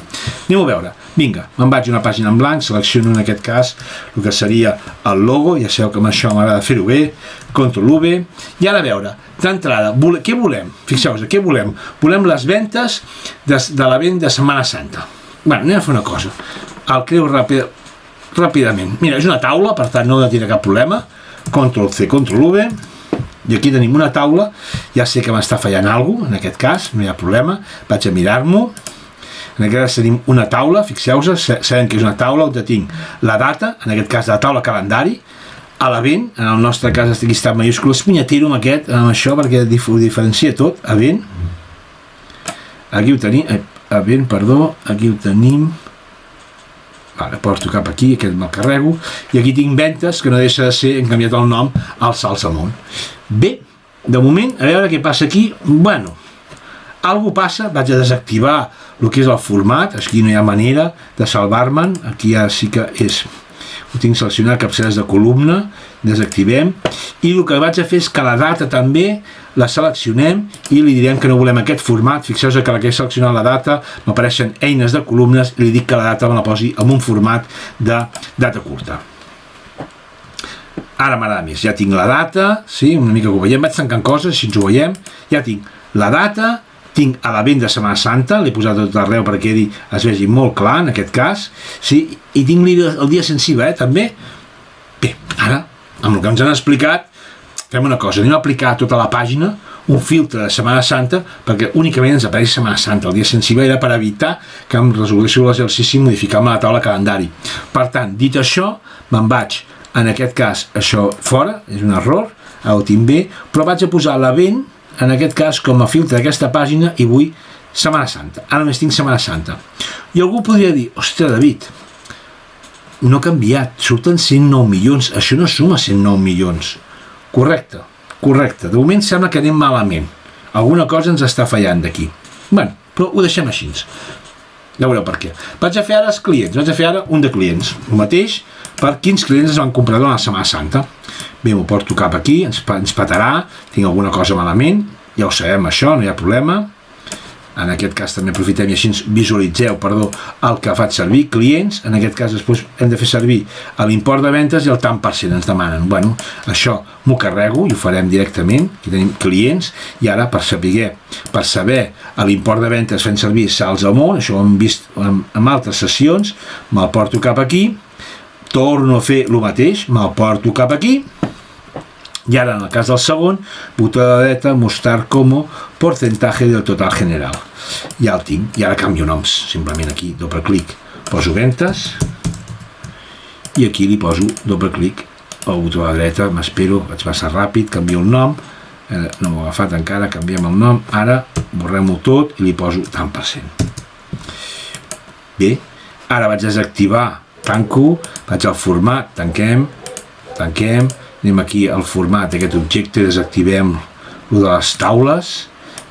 Anem a veure. Vinga, me'n vaig a una pàgina en blanc, selecciono en aquest cas el que seria el logo, ja sabeu que amb això m'agrada fer-ho bé, Ctrl+V, i ara a veure, d'entrada, què volem? Fixeu-vos, què volem? Volem les ventes de l'event de Setmana Santa. Bé, anem a fer una cosa. El creo ràpidament. Mira, és una taula, per tant no ha de tenir cap problema. Ctrl+C, Ctrl+V, i aquí tenim una taula, ja sé que m'està fallant alguna cosa, en aquest cas, no hi ha problema, vaig a mirar-m'ho, en aquest cas tenim una taula, fixeu-vos, sabem que és una taula on tinc la data, en aquest cas la taula calendari, a l'event, en el nostre cas aquí està en majúscules, punyetero amb això perquè ho diferencia tot, event, aquí ho tenim, aquí ho tenim, vale, porto cap aquí, aquest me'l carrego, i aquí tinc ventes, que no deixa de ser, hem canviat el nom al Salts Amunt. Bé, de moment, a veure què passa aquí. Bueno, algú passa, vaig a desactivar el que és el format, aquí no hi ha manera de salvar-me'n, aquí ja sí que és, ho tinc seleccionat, capçaleres de columna, desactivem, i el que vaig a fer és que la data també la seleccionem i li direm que no volem aquest format. Fixeu-vos que la que he seleccionat la data m'apareixen eines de columnes i li dic que la data me la posi en un format de data curta. Ara m'agrada més, ja tinc la data, sí, una mica que ho veiem, vaig tancant coses, així ens ho veiem, ja tinc la data, tinc a l'event de Setmana Santa, l'he posat tot arreu perquè es vegi molt clar en aquest cas, sí, i tinc el dia sensible, també. Bé, ara, amb el que ens han explicat, fem una cosa, anem a aplicar a tota la pàgina un filtre de Setmana Santa perquè únicament ens apareix Setmana Santa. El dia sensible era per evitar que em resolguéssiu l'exercici modificant la taula calendari. Per tant, dit això, me'n vaig, en aquest cas, això fora, és un error, ara ho tinc bé, però vaig a posar l'event, en aquest cas, com a filtre d'aquesta pàgina, i vull Setmana Santa. Ara només tinc Setmana Santa. I algú podria dir, ostres, David, no ha canviat, surten 109 milions, això no suma 109 milions. Correcte, correcte. De moment sembla que anem malament. Alguna cosa ens està fallant d'aquí. Bé, però ho deixem així. Ja veureu per què. Vaig a fer ara els clients, vaig a fer ara un de clients. El mateix per quins clients es van comprar durant la Setmana Santa. Bé, m'ho porto cap aquí, ens petarà, tinc alguna cosa malament, ja ho sabem això, no hi ha problema. En aquest cas també aprofitem i així visualitzeu, el que faig servir, clients, en aquest cas després hem de fer servir l'import de ventes i el tant per cent ens demanen. Bueno, això m'ho carrego i ho farem directament, aquí tenim clients, i ara per saber l'import de ventes fent servir Salts Amunt, això ho hem vist en altres sessions, me'l porto cap aquí, torno a fer el mateix, me'l porto cap aquí, i ara en el cas del segon, botó de dreta, mostrar como porcentaje del total general. Ja el tinc, i ara canvio noms, simplement aquí, doble clic, poso ventes, i aquí li poso doble clic al botó de dreta, m'espero, vaig passar ràpid, canvio el nom, no m'ho he agafat encara, canviem el nom, ara borrem-ho tot i li poso tant per cent. Bé, ara vaig desactivar, tanco, vaig al format, tanquem, anem aquí al format d'aquest objecte, desactivem el de les taules,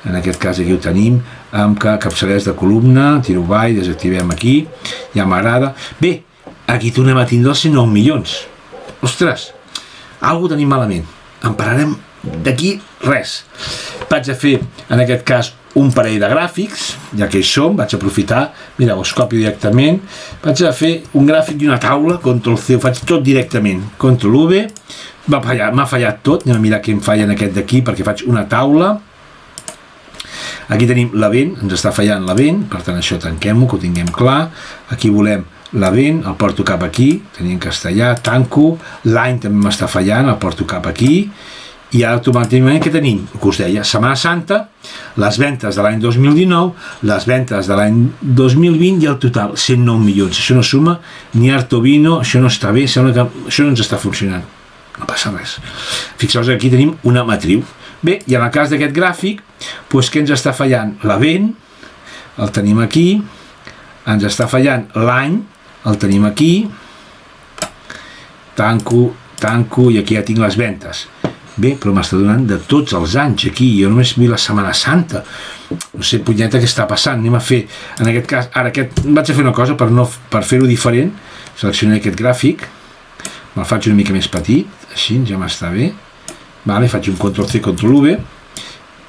en aquest cas aquí ho tenim, amb capçaleres de columna, tiro avall, desactivem aquí, ja m'agrada. Bé, aquí tornem a tindre els 109 milions. Ostres, alguna cosa tenim malament, en parlarem d'aquí res. Vaig a fer, en aquest cas, un parell de gràfics, ja que hi som, vaig aprofitar, mireu, els copio directament, vaig a fer un gràfic i una taula, Ctrl+C, ho faig tot directament, Ctrl+V, m'ha fallat tot, anem a mirar què em falla en aquest d'aquí, perquè faig una taula, aquí tenim l'event, ens està fallant l'event, per tant això tanquem-ho, que ho tinguem clar, aquí volem l'event, el porto cap aquí, tenim castellà, tanco, l'any també m'està fallant, el porto cap aquí, i ara automàticament què tenim? El que us deia, Setmana Santa, les ventes de l'any 2019, les ventes de l'any 2020 i el total, 109 milions. Això no suma ni harto vino, això no està bé, sembla que això no ens està funcionant. No passa res. Fixeu-vos que aquí tenim una matriu. Bé, i en el cas d'aquest gràfic, doncs què ens està fallant? L'event, el tenim aquí, ens està fallant l'any, el tenim aquí, tanco i aquí ja tinc les ventes. Bé, però m'està donant de tots els anys aquí, jo només vull la Setmana Santa, no sé, punyeta, què està passant, anem a fer, en aquest cas, ara vaig a fer una cosa per fer-ho diferent, seleccionaré aquest gràfic, me'l faig una mica més petit, així ja m'està bé, vale, faig un Ctrl+C, Ctrl+V,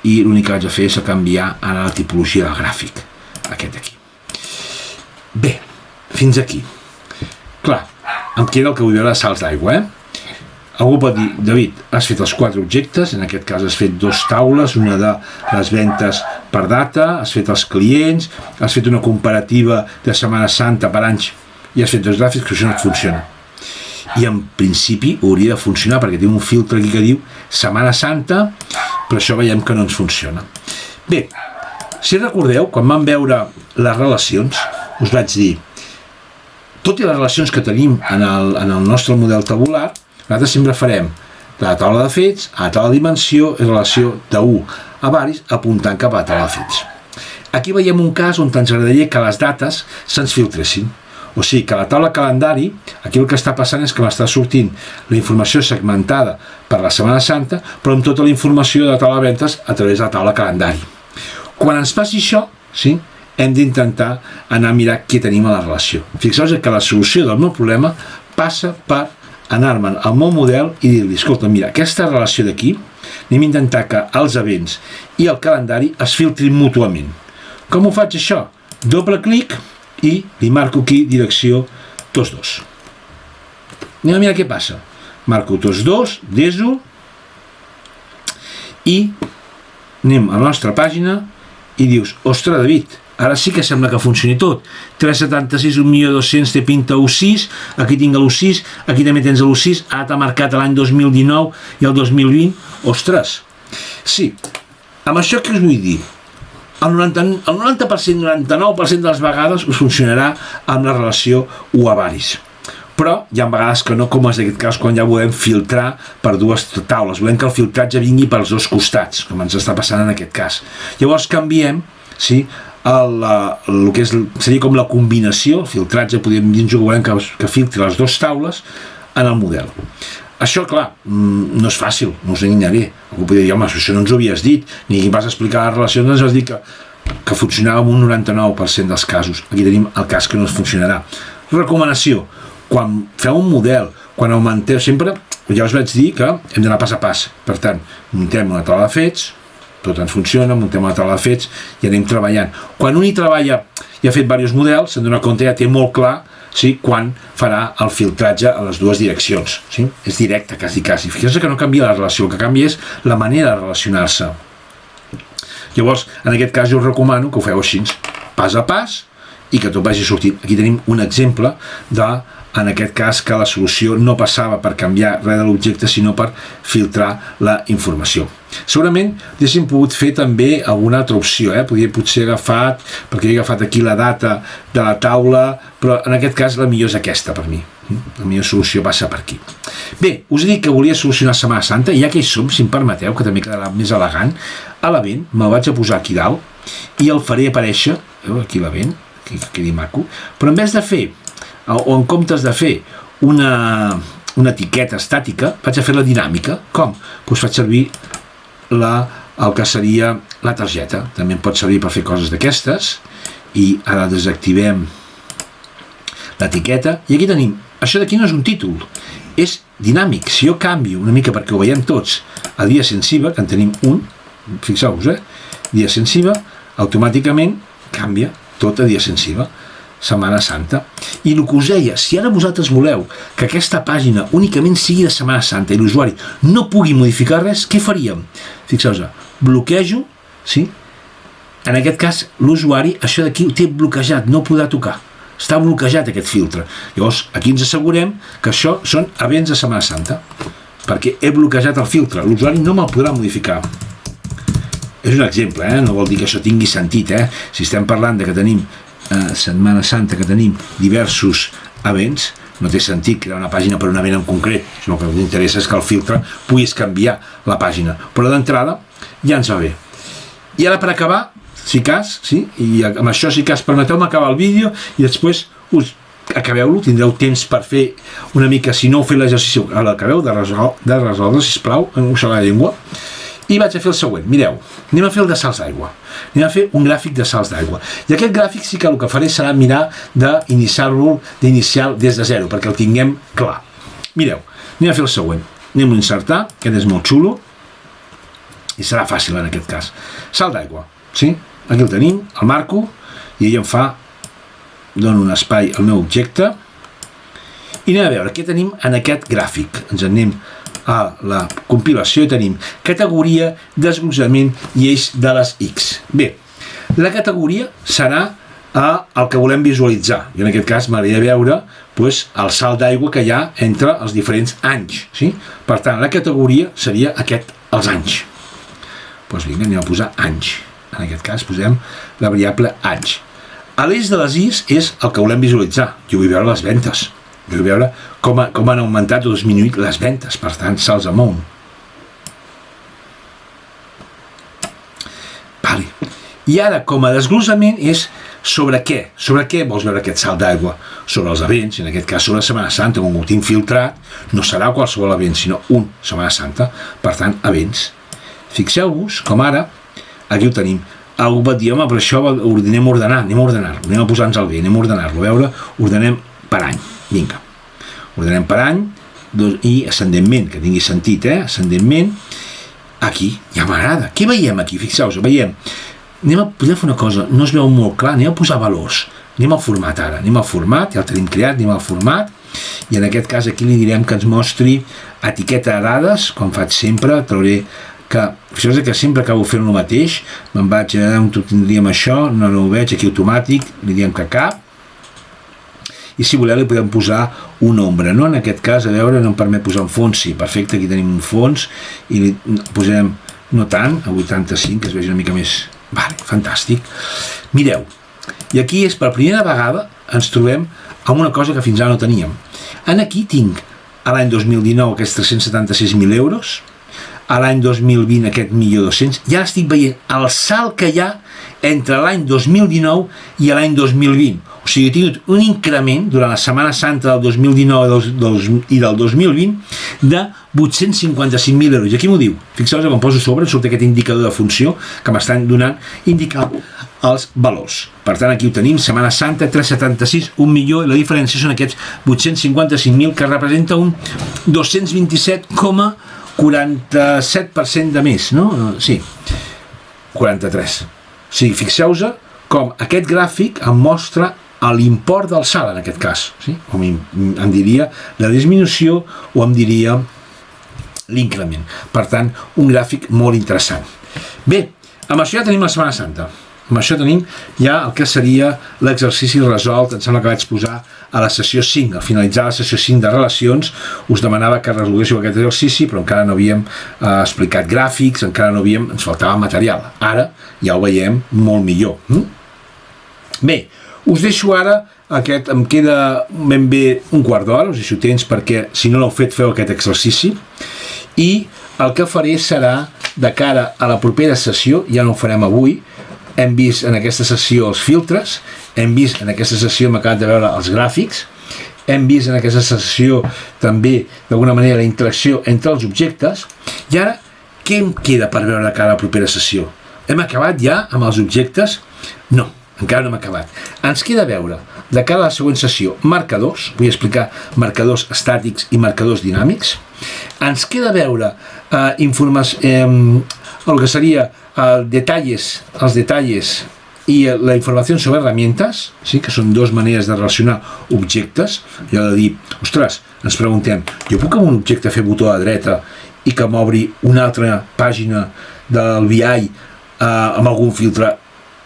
i l'únic que vaig a fer és canviar ara la tipologia del gràfic, aquest aquí. Bé, fins aquí. Clar, em queda el que vull veure de salts d'aigua, Algú pot dir, David, has fet els 4 objectes, en aquest cas has fet 2 taules, una de les ventes per data, has fet els clients, has fet una comparativa de Setmana Santa per anys i has fet 2 gràfics, que això no et funciona. I en principi hauria de funcionar perquè té un filtre aquí que diu Setmana Santa, però això veiem que no ens funciona. Bé, si recordeu, quan vam veure les relacions, us vaig dir, tot i les relacions que tenim en el nostre model tabular, nosaltres sempre farem de la taula de fets a la taula de dimensió en relació de 1 a varis apuntant cap a la taula de fets. Aquí veiem un cas on ens agradaria que les dates se'ns filtressin. O sigui que a la taula calendari, aquí el que està passant és que m'està sortint la informació segmentada per la Setmana Santa, però amb tota la informació de la taula de ventes a través de la taula calendari. Quan ens passi això, sí, hem d'intentar anar a mirar què tenim a la relació. Fixeu-vos que la solució del meu problema passa per anar-me'n al meu model i dir-li, escolta, mira, aquesta relació d'aquí, anem a intentar que els events i el calendari es filtrin mútuament. Com ho faig això? Doble clic i li marco aquí direcció tots dos. Anem a mirar què passa. Marco tots dos, deso, i anem a la nostra pàgina i dius, ostres, David, ara sí que sembla que funcioni tot. 376, 1.200.000, té pinta U6, aquí tinc l'U6, aquí també tens l'U6, ara t'ha marcat l'any 2019 i el 2020. Ostres, sí, amb això què us vull dir? El 90%, 99% de les vegades us funcionarà amb la relació U-avaris. Però hi ha vegades que no, com és aquest cas quan ja volem filtrar per dues taules. Volem que el filtratge vingui pels dos costats, com ens està passant en aquest cas. Llavors canviem, sí, el que seria com la combinació, el filtratge, podríem dir que volem que filtri les dues taules en el model. Això, clar, no és fàcil, no us enganyaré. Algú podria dir, home, això no ens ho havies dit, ni vas explicar les relacions, ens vas dir que funcionava en un 99% dels casos. Aquí tenim el cas que no es funcionarà. Recomanació, quan feu un model, quan augmenteu, sempre, ja us vaig dir que hem d'anar pas a pas. Per tant, muntem una taula de fets, tot ens funciona, muntem una taula de fets i anem treballant. Quan un hi treballa i ha fet diversos models, se'n dona compte, ja té molt clar, sí, quan farà el filtratge a les dues direccions. Sí? És directe, quasi. Fixeu-vos que no canvia la relació, el que canvia és la manera de relacionar-se. Llavors, en aquest cas jo us recomano que ho feu així, pas a pas, i que tot vagi sortint. Aquí tenim un exemple de, en aquest cas, que la solució no passava per canviar res de l'objecte, sinó per filtrar la informació. Segurament haguéssim pogut fer també alguna altra opció, podria potser agafat, perquè he agafat aquí la data de la taula, però en aquest cas la millor és aquesta per mi. La millor solució passa per aquí. Bé, us he dit que volia solucionar Setmana Santa, i ja que hi som, si em permeteu, que també quedarà més elegant, a l'event me'l vaig a posar aquí dalt i el faré aparèixer, aquí l'event, que quedi maco, però en vez de fer, o en comptes de fer una etiqueta estàtica, vaig a fer la dinàmica. Com? Doncs faig servir el que seria la targeta. També em pot servir per fer coses d'aquestes, i ara desactivem l'etiqueta, i aquí tenim, això d'aquí no és un títol, és dinàmic. Si jo canvio una mica perquè ho veiem tots a dia sensiva, que en tenim un, fixeu-vos, dia sensiva, automàticament canvia tot a dia sensiva, Setmana Santa. I el que us deia, si ara vosaltres voleu que aquesta pàgina únicament sigui de Setmana Santa i l'usuari no pugui modificar res, què faríem? Fixeu-vos, bloquejo, sí? En aquest cas, l'usuari, això d'aquí ho té bloquejat, no podrà tocar. Està bloquejat aquest filtre. Llavors, aquí ens assegurem que això són events de Setmana Santa, perquè he bloquejat el filtre. L'usuari no me'l podrà modificar. És un exemple, no vol dir que això tingui sentit. Si estem parlant de que tenim Setmana Santa, que tenim diversos events, no té sentit crear una pàgina per un event en concret, sinó que el que interessa és que el filtre puguis canviar la pàgina. Però d'entrada ja ens va bé. I ara per acabar, si cas, sí? I amb això si cas permeteu-me acabar el vídeo i després us acabeu-lo, tindreu temps per fer una mica, si no heu fet l'exercici, l'acabeu de resoldre, sisplau, en un sola llengua. I vaig a fer el següent, mireu, anem a fer el de salts d'aigua, anem a fer un gràfic de salts d'aigua, i aquest gràfic sí que el que faré serà mirar d'iniciar-lo des de zero, perquè el tinguem clar. Mireu, anem a fer el següent, anem a insertar, aquest és molt xulo, i serà fàcil en aquest cas. Salt d'aigua, sí? Aquí el tenim, el marco, i ell em fa, dono un espai al meu objecte, i anem a veure què tenim en aquest gràfic. Ens anem a la compilació i tenim categoria, desglossament i eix de les X. Bé, la categoria serà el que volem visualitzar, i en aquest cas m'agradaria veure el salt d'aigua que hi ha entre els diferents anys. Per tant, la categoria seria els anys. Doncs vinga, anem a posar anys. En aquest cas posem la variable anys. L'eix de les Is és el que volem visualitzar. Jo vull veure les ventes. Jo vull veure com han augmentat o disminuït les ventes, per tant, salts amunt. Vale. I ara, com a desglossament, és sobre què? Sobre què vols veure aquest salt d'aigua? Sobre els events, en aquest cas sobre Setmana Santa, com ho tinc filtrat, no serà qualsevol event, sinó un Setmana Santa, per tant, events. Fixeu-vos, com ara, aquí ho tenim. Algú va dir, home, però això ho anem a ordenar-lo, anem a posar-nos al bé, anem a ordenar-lo, a veure, ordenem per any, vinga. Ordenem per any, i ascendentment, que tingui sentit, ascendentment, aquí, ja m'agrada. Què veiem aquí? Fixeu-vos, veiem. Podem fer una cosa, no es veu molt clar, anem a posar valors. Anem al format ara, anem al format, ja el tenim creat, anem al format, i en aquest cas aquí li direm que ens mostri etiqueta de dades, com faig sempre, trauré que, fixeu-vos que sempre acabo fent el mateix, me'n vaig a on tindríem això, no ho veig, aquí automàtic, li diem que cap, i si voleu li podem posar un nombre, no? En aquest cas, a veure, no em permet posar un fons, sí, perfecte, aquí tenim un fons, i li posem, no tant, a 85, que es vegi una mica més. Vale, fantàstic. Mireu, i aquí és per primera vegada ens trobem amb una cosa que fins ara no teníem. En aquí tinc a l'any 2019 aquests 376.000 euros, a l'any 2020 aquest 1.200.000, i ara estic veient el salt que hi ha entre l'any 2019 i l'any 2020. O sigui, he tingut un increment durant la Setmana Santa del 2019 i del 2020 de 855.000 euros. I aquí m'ho diu. Fixeu-vos que em poso sobre, surt aquest indicador de funció que m'estan donant, indicant els valors. Per tant, aquí ho tenim, Setmana Santa, 376, 1 milió, i la diferència són aquests 855.000, que representa un 227,47% de més, no? Sí, 43. O sigui, fixeu-vos com aquest gràfic em mostra l'import del salt, en aquest cas, sí? Com em diria la disminució o em diria l'increment. Per tant, un gràfic molt interessant. Bé, amb això ja tenim la Setmana Santa. Amb això tenim ja el que seria l'exercici resolt. Em sembla que vaig posar a la sessió 5, al finalitzar la sessió 5 de relacions, us demanava que resolguéssiu aquest exercici, però encara no havíem explicat gràfics, encara no havíem, ens faltava material. Ara ja ho veiem molt millor. Bé, us deixo ara aquest, em queda ben bé un quart d'hora, us deixo temps perquè si no l'heu fet feu aquest exercici, i el que faré serà de cara a la propera sessió, ja no ho farem avui, hem vist en aquesta sessió els filtres, hem vist en aquesta sessió, hem acabat de veure els gràfics, hem vist en aquesta sessió també d'alguna manera la interacció entre els objectes, i ara què em queda per veure de cara a la propera sessió? Hem acabat ja amb els objectes? No, encara no hem acabat. Ens queda veure de cara a la següent sessió marcadors, vull explicar marcadors estàtics i marcadors dinàmics. Ens queda veure el que seria els detalles i la informació sobre herramientes, sí? Que són dues maneres de relacionar objectes. I ha de dir, ostres, ens preguntem, jo puc amb un objecte fer botó a dreta i que m'obri una altra pàgina del BI amb algun filtre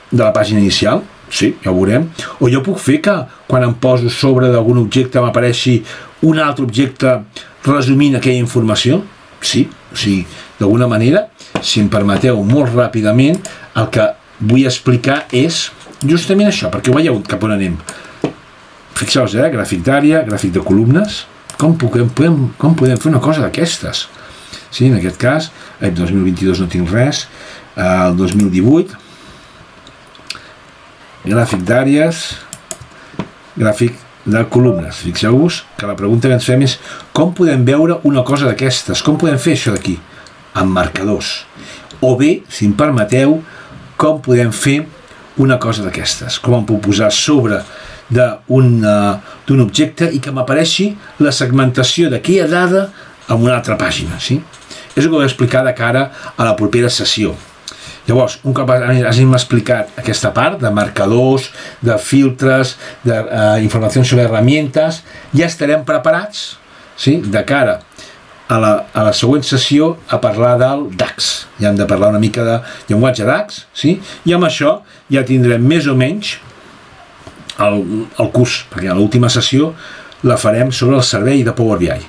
de la pàgina inicial? Sí, ja ho veurem. O jo puc fer que quan em poso sobre d'algun objecte m'apareixi un altre objecte resumint aquella informació? Sí, o sigui, d'alguna manera, si em permeteu molt ràpidament, el que vull explicar és justament això, perquè ho veieu cap on anem. Fixeu-vos, gràfic d'àrea, gràfic de columnes, com podem fer una cosa d'aquestes? Sí, en aquest cas, el 2022 no tinc res, el 2018, gràfic d'àrees, gràfic de columnes. Fixeu-vos que la pregunta que ens fem és com podem veure una cosa d'aquestes? Com podem fer això d'aquí? Amb marcadors. O bé, si em permeteu, com podem fer una cosa d'aquestes? Com em puc posar sobre d'un objecte i que m'apareixi la segmentació d'aquella dada en una altra pàgina, sí? És el que vull explicar de cara a la propera sessió. Llavors, un cop hàgim explicat aquesta part de marcadors, de filtres, d'informació sobre herramientes, ja estarem preparats, sí, de cara a la següent sessió a parlar del DAX. Ja hem de parlar una mica de llenguatge DAX, sí? I amb això ja tindrem més o menys el curs, perquè a l'última sessió la farem sobre el servei de Power BI.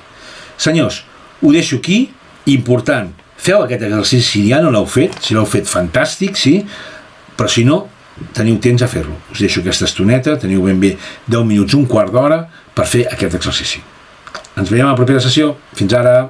Senyors, ho deixo aquí, important, feu aquest exercici si ja no l'heu fet, si l'heu fet fantàstic, sí, però si no, teniu temps a fer-lo. Us deixo aquesta estoneta, teniu ben bé 10 minuts, un quart d'hora per fer aquest exercici. Ens veiem a la propera sessió. Fins ara!